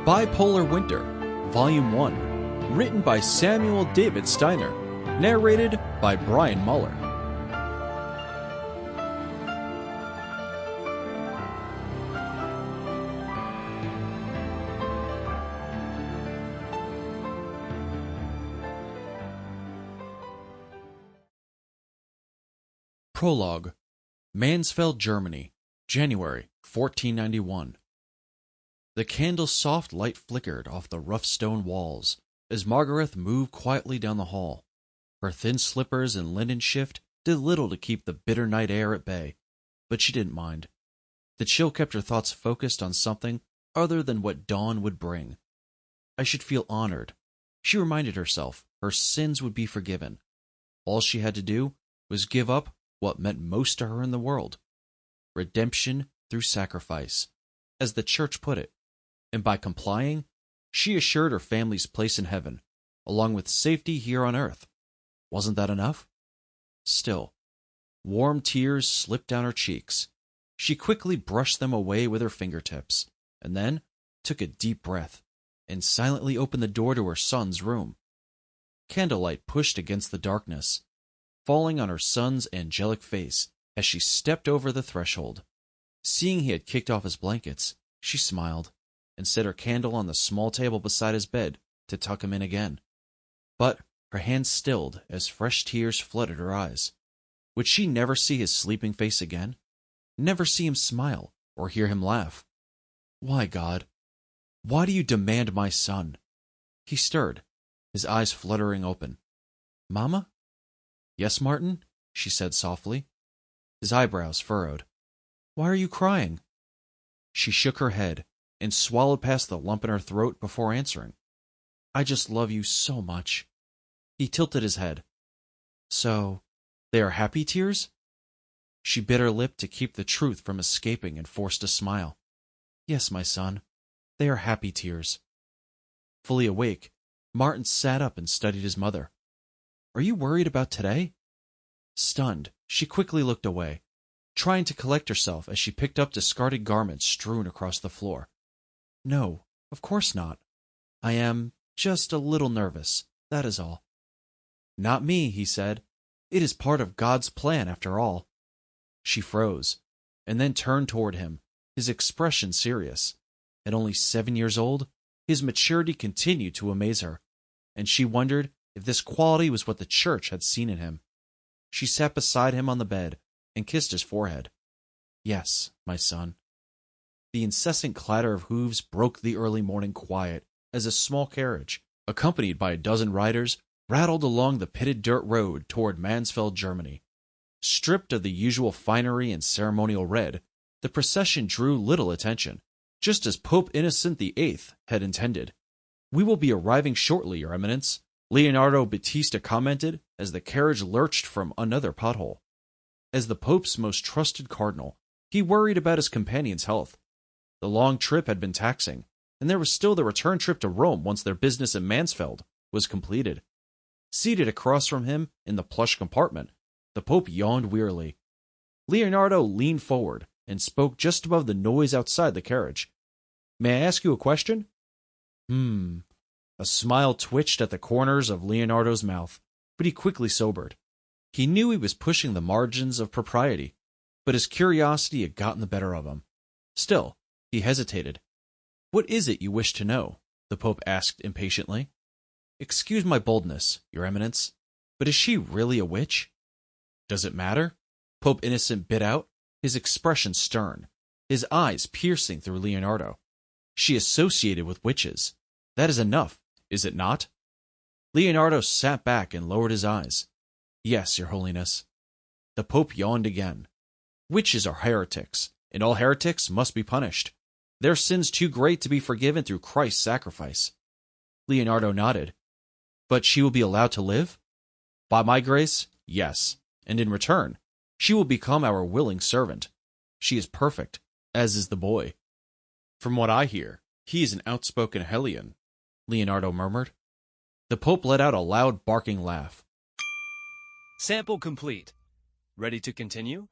Bipolar Winter, Volume 1, written by Samuel David Steiner, narrated by Brian Muller. Prologue. Mansfeld, Germany, January 1491. The candle's soft light flickered off the rough stone walls as Margaret moved quietly down the hall. Her thin slippers and linen shift did little to keep the bitter night air at bay, but she didn't mind. The chill kept her thoughts focused on something other than what dawn would bring. I should feel honored. She reminded herself her sins would be forgiven. All she had to do was give up what meant most to her in the world. Redemption through sacrifice, as the church put it. And by complying, she assured her family's place in heaven, along with safety here on earth. Wasn't that enough? Still, warm tears slipped down her cheeks. She quickly brushed them away with her fingertips, and then took a deep breath and silently opened the door to her son's room. Candlelight pushed against the darkness, falling on her son's angelic face as she stepped over the threshold. Seeing he had kicked off his blankets, she smiled and set her candle on the small table beside his bed to tuck him in again. But her hand stilled as fresh tears flooded her eyes. Would she never see his sleeping face again? Never see him smile or hear him laugh? Why, God? Why do you demand my son? He stirred, his eyes fluttering open. Mama? Yes, Martin, she said softly. His eyebrows furrowed. Why are you crying? She shook her head and swallowed past the lump in her throat before answering. I just love you so much. He tilted his head. So, they are happy tears? She bit her lip to keep the truth from escaping and forced a smile. Yes, my son, they are happy tears. Fully awake, Martin sat up and studied his mother. Are you worried about today? Stunned, she quickly looked away, trying to collect herself as she picked up discarded garments strewn across the floor. No, of course not. I am just a little nervous, that is all. Not me, he said. It is part of God's plan, after all. She froze, and then turned toward him, his expression serious. At only 7 years old, his maturity continued to amaze her, and she wondered if this quality was what the church had seen in him. She sat beside him on the bed and kissed his forehead. Yes, my son. The incessant clatter of hooves broke the early morning quiet as a small carriage, accompanied by a dozen riders, rattled along the pitted dirt road toward Mansfeld, Germany. Stripped of the usual finery and ceremonial red, the procession drew little attention, just as Pope Innocent VIII had intended. We will be arriving shortly, Your Eminence, Leonardo Battista commented as the carriage lurched from another pothole. As the Pope's most trusted cardinal, he worried about his companion's health. The long trip had been taxing, and there was still the return trip to Rome once their business in Mansfeld was completed. Seated across from him in the plush compartment, the Pope yawned wearily. Leonardo leaned forward and spoke just above the noise outside the carriage. May I ask you a question? A smile twitched at the corners of Leonardo's mouth, but he quickly sobered. He knew he was pushing the margins of propriety, but his curiosity had gotten the better of him. Still, he hesitated. What is it you wish to know? The Pope asked impatiently. Excuse my boldness, Your Eminence, but is she really a witch? Does it matter? Pope Innocent bit out, his expression stern, his eyes piercing through Leonardo. She associated with witches. That is enough, is it not? Leonardo sat back and lowered his eyes. Yes, Your Holiness. The Pope yawned again. Witches are heretics, and all heretics must be punished. Their sins too great to be forgiven through Christ's sacrifice. Leonardo nodded. But she will be allowed to live? By my grace, yes, and in return, she will become our willing servant. She is perfect, as is the boy. From what I hear, he is an outspoken hellion, Leonardo murmured. The Pope let out a loud barking laugh. Sample complete. Ready to continue?